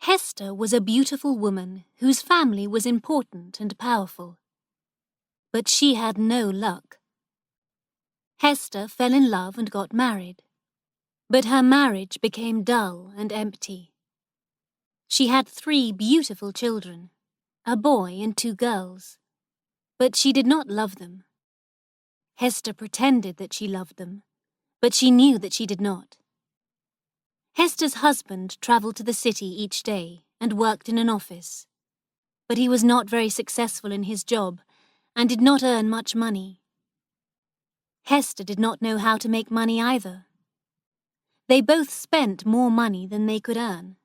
Hester was a beautiful woman whose family was important and powerful. But she had no luck. Hester fell in love and got married. But her marriage became dull and empty. She had 3 beautiful children, a boy and 2 girls. But she did not love them. Hester pretended that she loved them, but she knew that she did not. Hester's husband travelled to the city each day and worked in an office. But he was not very successful in his job and did not earn much money. Hester did not know how to make money either. They both spent more money than they could earn.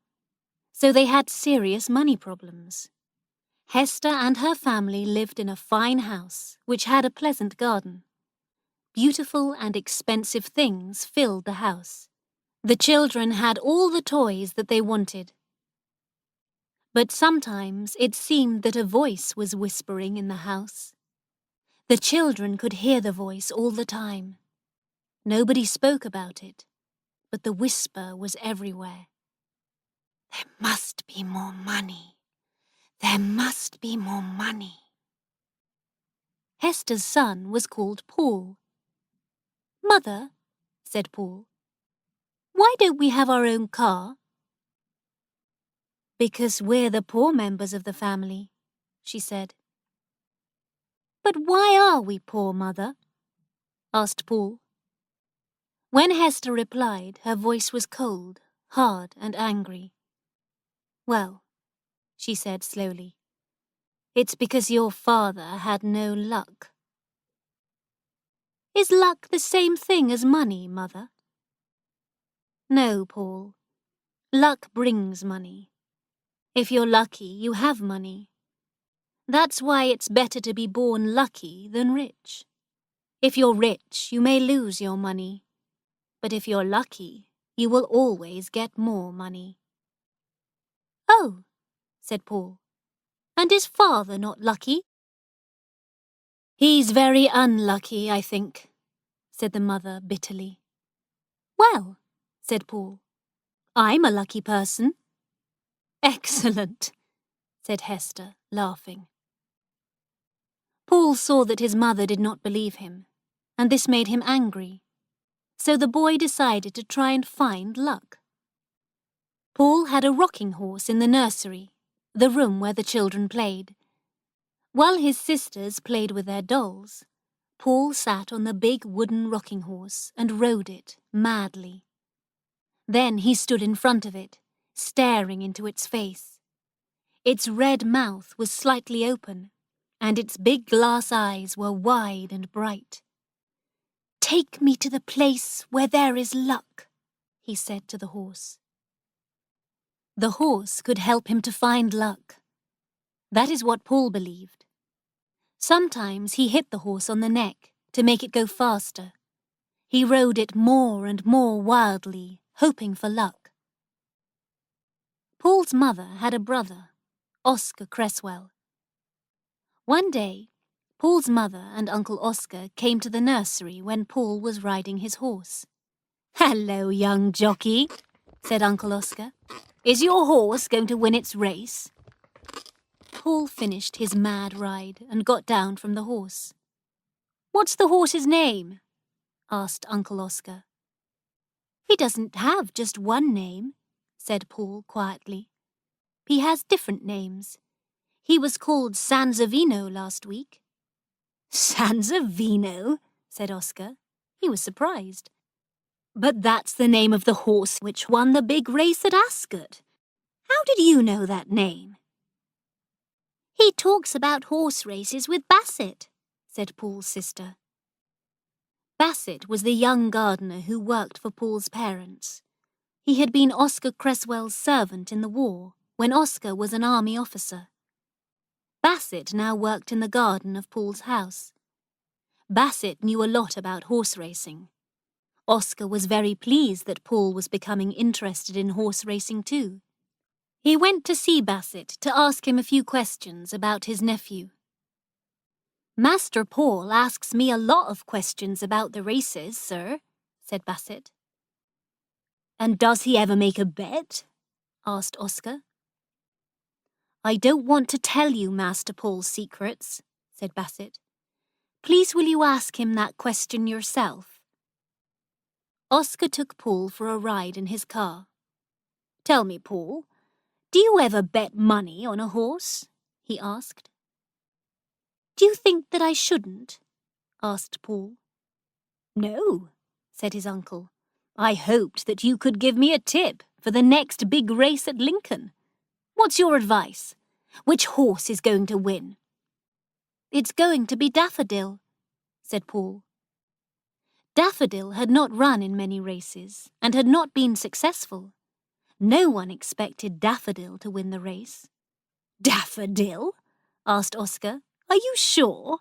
So they had serious money problems. Hester and her family lived in a fine house which had a pleasant garden. Beautiful and expensive things filled the house. The children had all the toys that they wanted. But sometimes it seemed that a voice was whispering in the house. The children could hear the voice all the time. Nobody spoke about it, but the whisper was everywhere. There must be more money. There must be more money. Hester's son was called Paul. "Mother," said Paul, "why don't we have our own car?" "Because we're the poor members of the family," she said. "But why are we poor, Mother?" asked Paul. When Hester replied, her voice was cold, hard, and angry. "Well," she said slowly, "it's because your father had no luck." "Is luck the same thing as money, Mother?" "No, Paul. Luck brings money. If you're lucky, you have money. That's why it's better to be born lucky than rich. If you're rich, you may lose your money. But if you're lucky, you will always get more money." "Oh," said Paul, "and is father not lucky?" "He's very unlucky, I think," said the mother bitterly. "Well," said Paul, "I'm a lucky person." "Excellent," said Hester, laughing. Paul saw that his mother did not believe him, and this made him angry. So the boy decided to try and find luck. Paul had a rocking horse in the nursery, the room where the children played. While his sisters played with their dolls, Paul sat on the big wooden rocking horse and rode it madly. Then he stood in front of it, staring into its face. Its red mouth was slightly open, and its big glass eyes were wide and bright. "Take me to the place where there is luck," he said to the horse. The horse could help him to find luck. That is what Paul believed. Sometimes he hit the horse on the neck to make it go faster. He rode it more and more wildly, hoping for luck. Paul's mother had a brother, Oscar Cresswell. One day, Paul's mother and Uncle Oscar came to the nursery when Paul was riding his horse. "Hello, young jockey," said Uncle Oscar. "Is your horse going to win its race?" Paul finished his mad ride and got down from the horse. "What's the horse's name?" asked Uncle Oscar. "He doesn't have just one name," said Paul quietly. "He has different names. He was called Sansovino last week." "Sansovino?" said Oscar. He was surprised. "But that's the name of the horse which won the big race at Ascot. How did you know that name?" "He talks about horse races with Bassett," said Paul's sister. Bassett was the young gardener who worked for Paul's parents. He had been Oscar Cresswell's servant in the war, when Oscar was an army officer. Bassett now worked in the garden of Paul's house. Bassett knew a lot about horse racing. Oscar was very pleased that Paul was becoming interested in horse racing too. He went to see Bassett to ask him a few questions about his nephew. "Master Paul asks me a lot of questions about the races, sir," said Bassett. "And does he ever make a bet?" asked Oscar. I don't want to tell you Master Paul's secrets, said Bassett. Please will you ask him that question yourself? Oscar took Paul for a ride in his car. Tell me, Paul, do you ever bet money on a horse? He asked. Do you think that I shouldn't? Asked Paul. No, said his uncle. I hoped that you could give me a tip for the next big race at Lincoln. What's your advice? Which horse is going to win? It's going to be Daffodil, said Paul. Daffodil had not run in many races and had not been successful. No one expected Daffodil to win the race. Daffodil? Asked Oscar. Are you sure?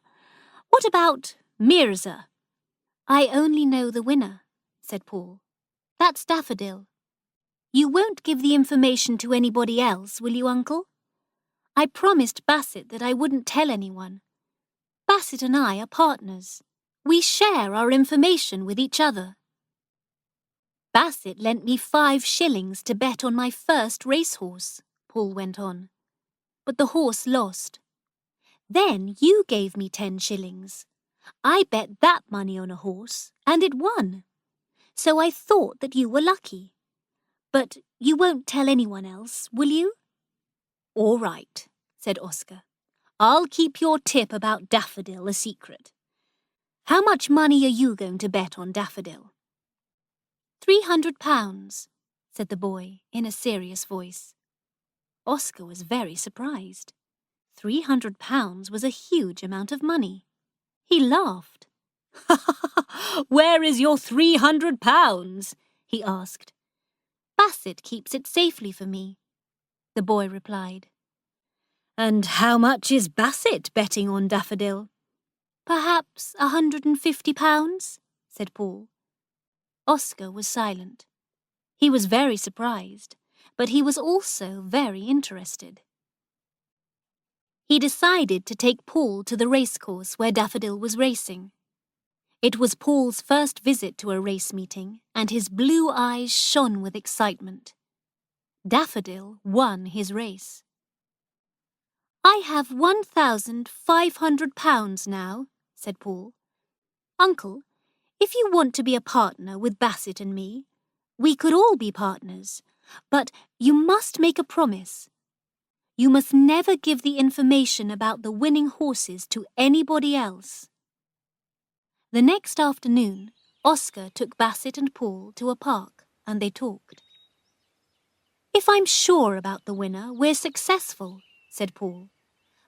What about Mirza? I only know the winner, said Paul. That's Daffodil. You won't give the information to anybody else, will you, Uncle? I promised Bassett that I wouldn't tell anyone. Bassett and I are partners. We share our information with each other. Bassett lent me 5 shillings to bet on my first racehorse, Paul went on. But the horse lost. Then you gave me 10 shillings. I bet that money on a horse, and it won. So I thought that you were lucky. But you won't tell anyone else, will you? All right, said Oscar. I'll keep your tip about Daffodil a secret. How much money are you going to bet on Daffodil? £300, said the boy in a serious voice. Oscar was very surprised. £300 was a huge amount of money. He laughed. Where is your £300? He asked. Bassett keeps it safely for me, the boy replied. And how much is Bassett betting on Daffodil? Perhaps £150, said Paul. Oscar was silent. He was very surprised, but he was also very interested. He decided to take Paul to the racecourse where Daffodil was racing. It was Paul's first visit to a race meeting, and his blue eyes shone with excitement. Daffodil won his race. I have £1,500 now, said Paul. Uncle, if you want to be a partner with Bassett and me, we could all be partners, but you must make a promise. You must never give the information about the winning horses to anybody else. The next afternoon, Oscar took Bassett and Paul to a park, and they talked. If I'm sure about the winner, we're successful, said Paul.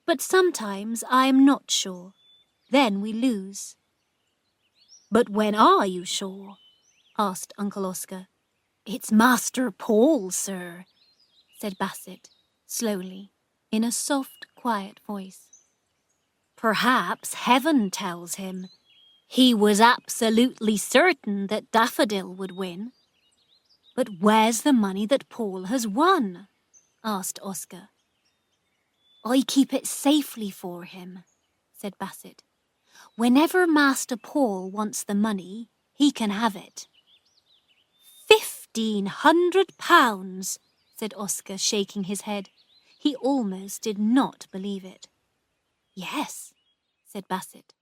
But sometimes I'm not sure. Then we lose. But when are you sure? Asked Uncle Oscar. It's Master Paul, sir, said Bassett, slowly, in a soft, quiet voice. Perhaps heaven tells him. He was absolutely certain that Daffodil would win. But where's the money that Paul has won? Asked Oscar. I keep it safely for him, said Bassett. Whenever Master Paul wants the money, he can have it. £1,500, said Oscar, shaking his head. He almost did not believe it. Yes, said Bassett.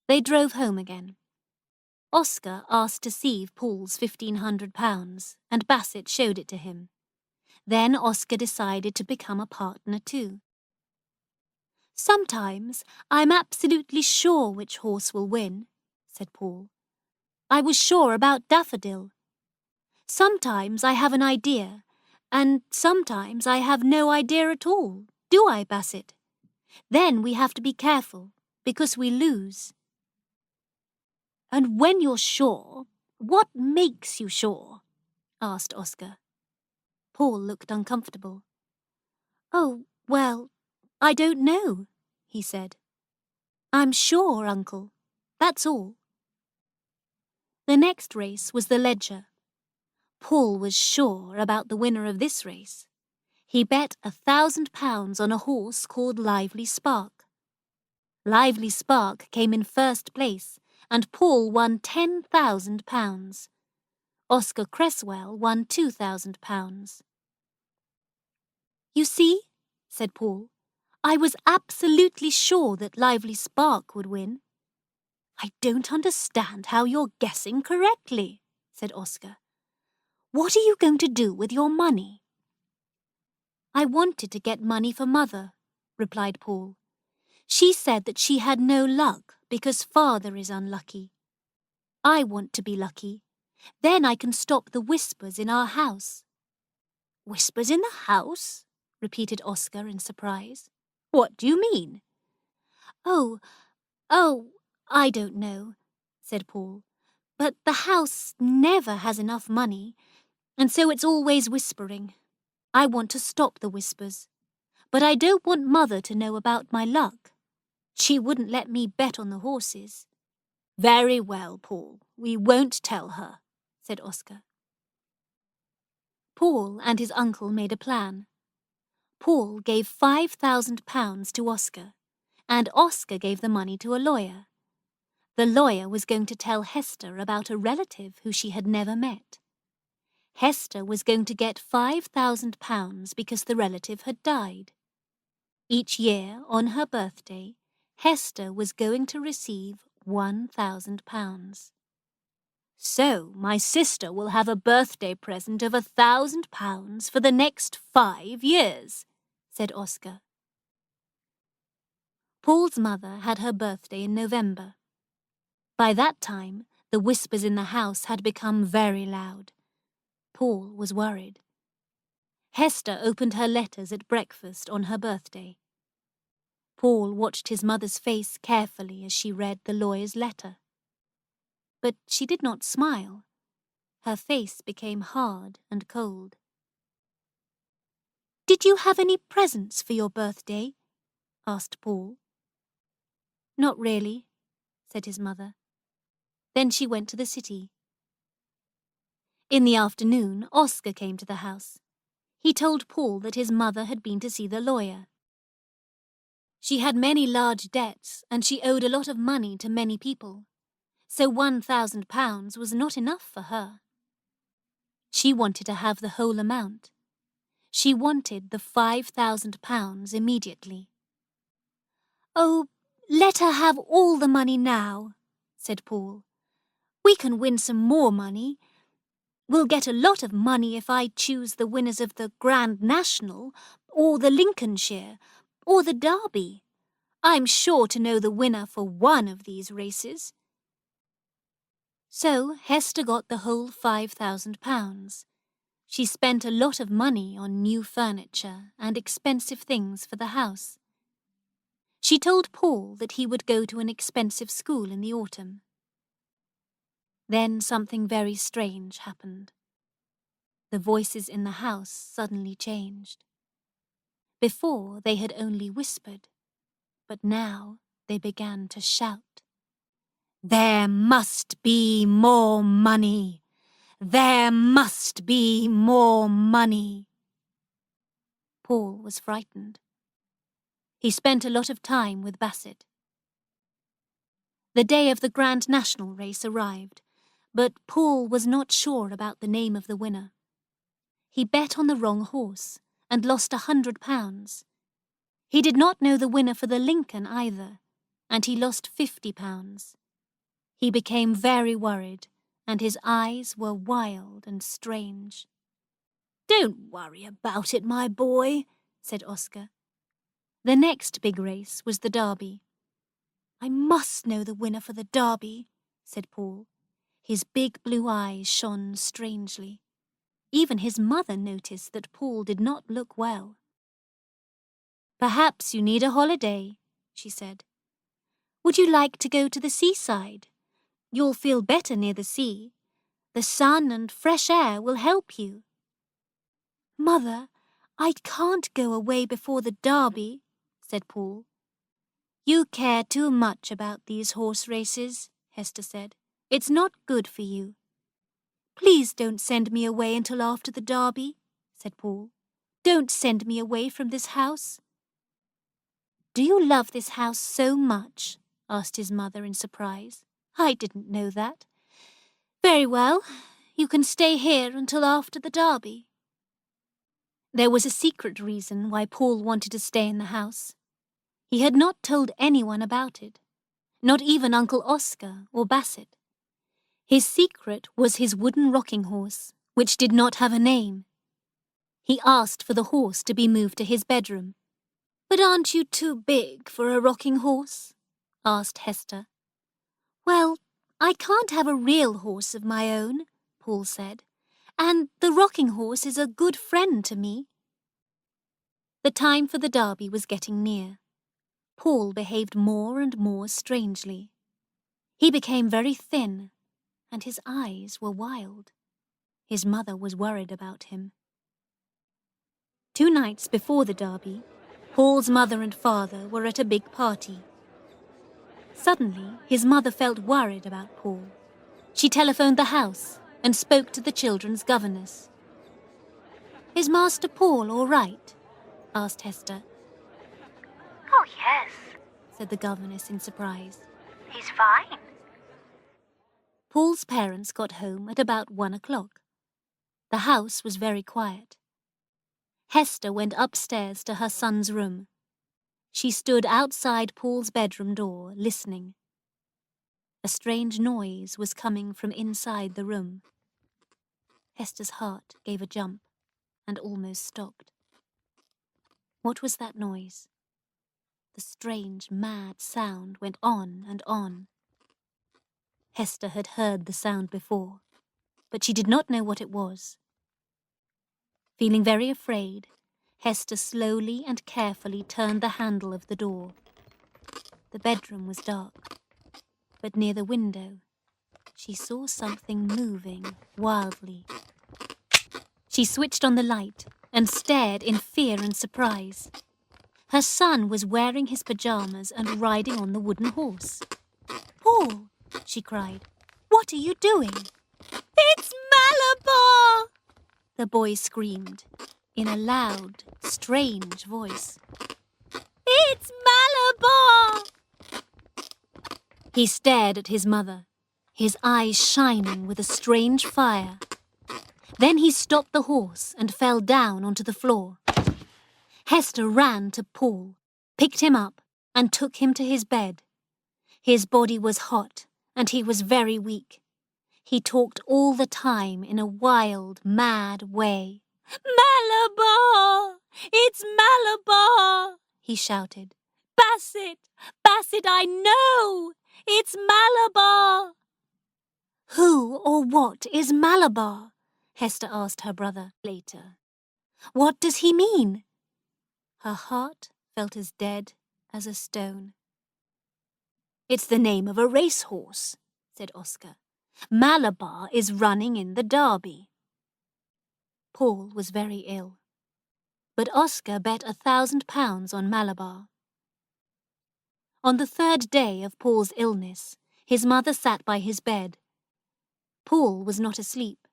They drove home again. Oscar asked to see Paul's £1,500, and Bassett showed it to him. Then Oscar decided to become a partner too. Sometimes I'm absolutely sure which horse will win, said Paul. I was sure about Daffodil. Sometimes I have an idea, and sometimes I have no idea at all. Do I, Bassett? Then we have to be careful, because we lose. And when you're sure, what makes you sure? Asked Oscar. Paul looked uncomfortable. Oh, well, I don't know, he said. I'm sure, Uncle. That's all. The next race was the Ledger. Paul was sure about the winner of this race. He bet £1,000 on a horse called Lively Spark. Lively Spark came in first place, and Paul won £10,000. Oscar Cresswell won £2,000. You see, said Paul, I was absolutely sure that Lively Spark would win. I don't understand how you're guessing correctly, said Oscar. What are you going to do with your money? I wanted to get money for Mother, replied Paul. She said that she had no luck because Father is unlucky. I want to be lucky. Then I can stop the whispers in our house. Whispers in the house? Repeated Oscar in surprise. What do you mean? Oh, I don't know, said Paul. But the house never has enough money, and so it's always whispering. I want to stop the whispers, but I don't want Mother to know about my luck. She wouldn't let me bet on the horses. Very well, Paul, we won't tell her, said Oscar. Paul and his uncle made a plan. Paul gave £5,000 to Oscar, and Oscar gave the money to a lawyer. The lawyer was going to tell Hester about a relative who she had never met. Hester was going to get £5,000 because the relative had died. Each year, on her birthday, Hester was going to receive £1,000. So my sister will have a birthday present of £1,000 for the next 5 years, said Oscar. Paul's mother had her birthday in November. By that time, the whispers in the house had become very loud. Paul was worried. Hester opened her letters at breakfast on her birthday. Paul watched his mother's face carefully as she read the lawyer's letter. But she did not smile. Her face became hard and cold. Did you have any presents for your birthday? Asked Paul. Not really, said his mother. Then she went to the city. In the afternoon, Oscar came to the house. He told Paul that his mother had been to see the lawyer. She had many large debts, and she owed a lot of money to many people, so £1,000 was not enough for her. She wanted to have the whole amount. She wanted the £5,000 immediately. Oh, let her have all the money now, said Paul. We can win some more money. We'll get a lot of money if I choose the winners of the Grand National, or the Lincolnshire, or the Derby. I'm sure to know the winner for one of these races. So Hester got the whole £5,000. She spent a lot of money on new furniture and expensive things for the house. She told Paul that he would go to an expensive school in the autumn. Then something very strange happened. The voices in the house suddenly changed. Before they had only whispered, but now they began to shout. There must be more money! There must be more money! Paul was frightened. He spent a lot of time with Bassett. The day of the Grand National race arrived, but Paul was not sure about the name of the winner. He bet on the wrong horse and lost £100. He did not know the winner for the Lincoln either, and he lost £50. He became very worried, and his eyes were wild and strange. Don't worry about it, my boy, said Oscar. The next big race was the Derby. I must know the winner for the Derby, said Paul. His big blue eyes shone strangely. Even his mother noticed that Paul did not look well. Perhaps you need a holiday, she said. Would you like to go to the seaside? You'll feel better near the sea. The sun and fresh air will help you. Mother, I can't go away before the Derby, said Paul. You care too much about these horse races, Hester said. It's not good for you. Please don't send me away until after the Derby, said Paul. Don't send me away from this house. Do you love this house so much? Asked his mother in surprise. I didn't know that. Very well, you can stay here until after the Derby. There was a secret reason why Paul wanted to stay in the house. He had not told anyone about it, not even Uncle Oscar or Bassett. His secret was his wooden rocking horse, which did not have a name. He asked for the horse to be moved to his bedroom. "But aren't you too big for a rocking horse?" asked Hester. "Well, I can't have a real horse of my own," Paul said, "and the rocking horse is a good friend to me." The time for the derby was getting near. Paul behaved more and more strangely. He became very thin, and his eyes were wild. His mother was worried about him. 2 nights before the derby, Paul's mother and father were at a big party. Suddenly, his mother felt worried about Paul. She telephoned the house and spoke to the children's governess. "Is Master Paul all right?" asked Hester. "Oh, yes," said the governess in surprise. "he's fine." Paul's parents got home at about 1 o'clock. The house was very quiet. Hester went upstairs to her son's room. She stood outside Paul's bedroom door, listening. A strange noise was coming from inside the room. Hester's heart gave a jump and almost stopped. What was that noise? The strange, mad sound went on and on. Hester had heard the sound before, but she did not know what it was. Feeling very afraid, Hester slowly and carefully turned the handle of the door. The bedroom was dark, but near the window, she saw something moving wildly. She switched on the light and stared in fear and surprise. Her son was wearing his pajamas and riding on the wooden horse. "Paul," she cried, "what are you doing?" "It's Malabar!" the boy screamed in a loud, strange voice. "It's Malabar!" He stared at his mother, his eyes shining with a strange fire. Then he stopped the horse and fell down onto the floor. Hester ran to Paul, picked him up, and took him to his bed. His body was hot, and he was very weak. He talked all the time in a wild, mad way. "Malabar! It's Malabar!" he shouted. "Bassett! Bassett, I know! It's Malabar!" "Who or what is Malabar?" Hester asked her brother later. "What does he mean?" Her heart felt as dead as a stone. "It's the name of a racehorse," said Oscar. "Malabar is running in the derby." Paul was very ill, but Oscar bet £1,000 on Malabar. On the 3rd day of Paul's illness, his mother sat by his bed. Paul was not asleep,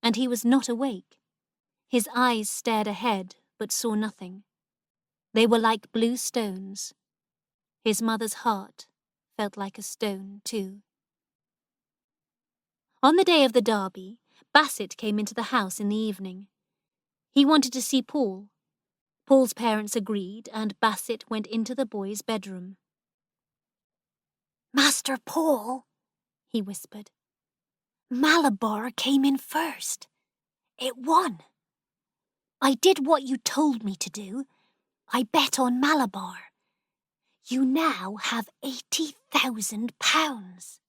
and he was not awake. His eyes stared ahead, but saw nothing. They were like blue stones. His mother's heart felt like a stone, too. On the day of the derby, Bassett came into the house in the evening. He wanted to see Paul. Paul's parents agreed, and Bassett went into the boy's bedroom. "Master Paul," he whispered, "Malabar came in first. It won. I did what you told me to do. I bet on Malabar. You now have £80,000.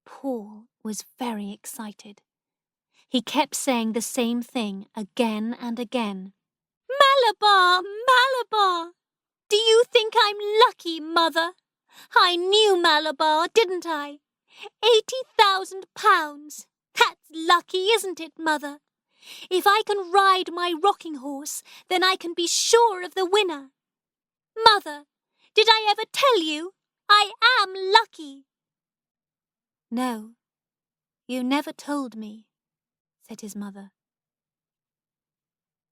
Paul was very excited. He kept saying the same thing again and again. "Malabar! Malabar! Do you think I'm lucky, Mother? I knew Malabar, didn't I? £80,000. That's lucky, isn't it, Mother? If I can ride my rocking horse, then I can be sure of the winner. Mother, did I ever tell you? I am lucky." "No, you never told me," said his mother.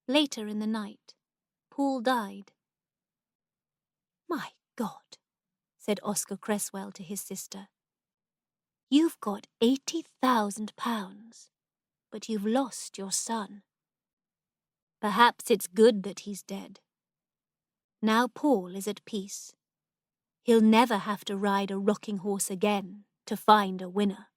Later in the night, Paul died. "My God," said Oscar Cresswell to his sister. "You've got £80,000, but you've lost your son." Perhaps it's good that he's dead. Now Paul is at peace. He'll never have to ride a rocking horse again to find a winner.